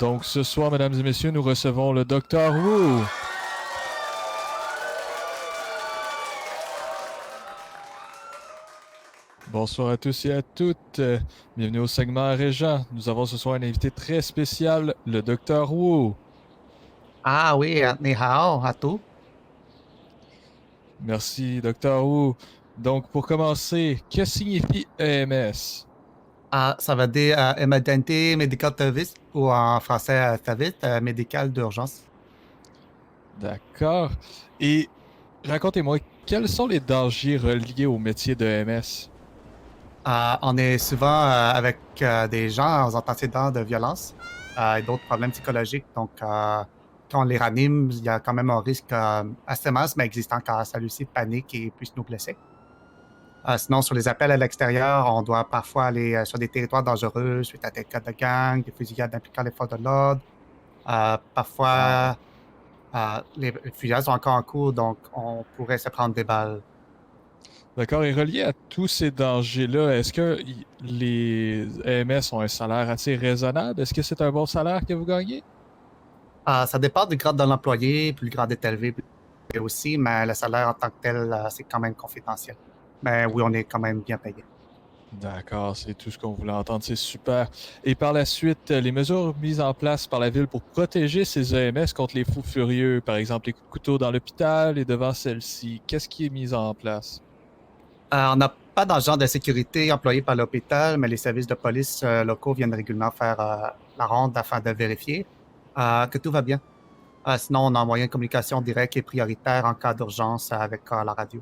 Donc ce soir, mesdames et messieurs, nous recevons le Dr. Wu. Bonsoir à tous et à toutes. Bienvenue au segment Régent. Nous avons ce soir un invité très spécial, le Dr. Wu. Ah oui, ni hao à tout. Merci, Dr. Wu. Donc pour commencer, que signifie EMS? Ah, ça veut dire Emergency Medical Service ou en français service médical d'urgence. D'accord. Et racontez-moi, quels sont les dangers reliés au métier de EMS? On est souvent avec des gens en antécédents de violence et d'autres problèmes psychologiques. Donc, quand on les ranime, il y a quand même un risque assez mince, mais existant car celui-ci panique et puisse nous blesser. Sinon, sur les appels à l'extérieur, on doit parfois aller sur des territoires dangereux suite à des cas de gang, des fusillades impliquant les forces de l'ordre. Wow. Parfois, les fusillades sont encore en cours, donc on pourrait se prendre des balles. D'accord. Et relié à tous ces dangers-là, est-ce que les EMS ont un salaire assez raisonnable? Est-ce que c'est un bon salaire que vous gagnez? Ça dépend du grade de l'employé, plus le grade est élevé, plus aussi, mais le salaire en tant que tel, c'est quand même confidentiel. Mais oui, on est quand même bien payé. D'accord, c'est tout ce qu'on voulait entendre, c'est super. Et par la suite, les mesures mises en place par la ville pour protéger ces EMS contre les fous furieux, par exemple les coups de couteau dans l'hôpital et devant celle-ci, qu'est-ce qui est mis en place? On n'a pas d'agent de sécurité employé par l'hôpital, mais les services de police locaux viennent régulièrement faire la ronde afin de vérifier que tout va bien. Sinon, on a un moyen de communication direct et prioritaire en cas d'urgence avec la radio.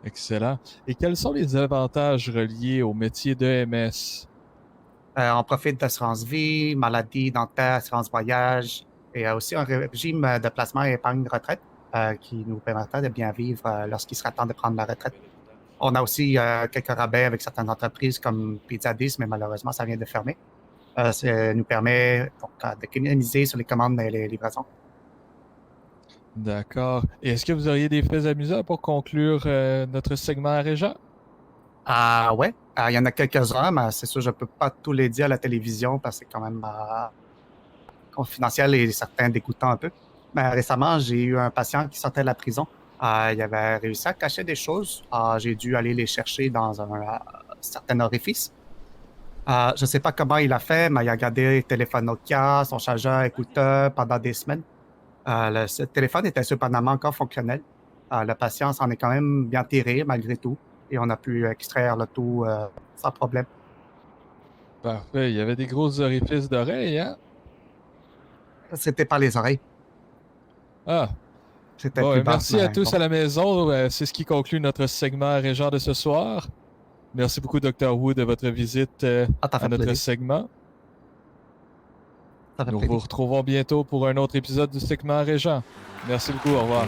Excellent. Et quels sont les avantages reliés au métier d'EMS? On profite d'assurance vie, maladie, dentaire, assurance voyage et aussi un régime de placement et épargne retraite qui nous permettra de bien vivre lorsqu'il sera temps de prendre la retraite. On a aussi quelques rabais avec certaines entreprises comme Pizza 10, mais malheureusement, ça vient de fermer. Ça nous permet donc d'économiser sur les commandes et les livraisons. D'accord. Et est-ce que vous auriez des faits amusants pour conclure notre segment Régent? Ah ouais, il y en a quelques-uns, mais c'est sûr, je ne peux pas tous les dire à la télévision parce que c'est quand même confidentiel et certains dégoûtants un peu. Mais récemment, j'ai eu un patient qui sortait de la prison. Il avait réussi à cacher des choses. J'ai dû aller les chercher dans un certain orifice. Je ne sais pas comment il a fait, mais il a gardé le téléphone Nokia, son chargeur, écouteur pendant des semaines. Ce téléphone était cependant encore fonctionnel. Le patient s'en est quand même bien tiré malgré tout et on a pu extraire le tout sans problème. Parfait. Il y avait des gros orifices d'oreilles, hein? C'était pas les oreilles, Ah, c'était bon, plus bas, merci à mais tous bon. à la maison. C'est ce qui conclut notre segment Régent de ce soir. Merci beaucoup, Dr. Wu, de votre visite Ça à fait notre plaisir. segment. Ça fait Nous vous plaisir. retrouvons bientôt pour un autre épisode du segment Régent. Merci beaucoup, au revoir.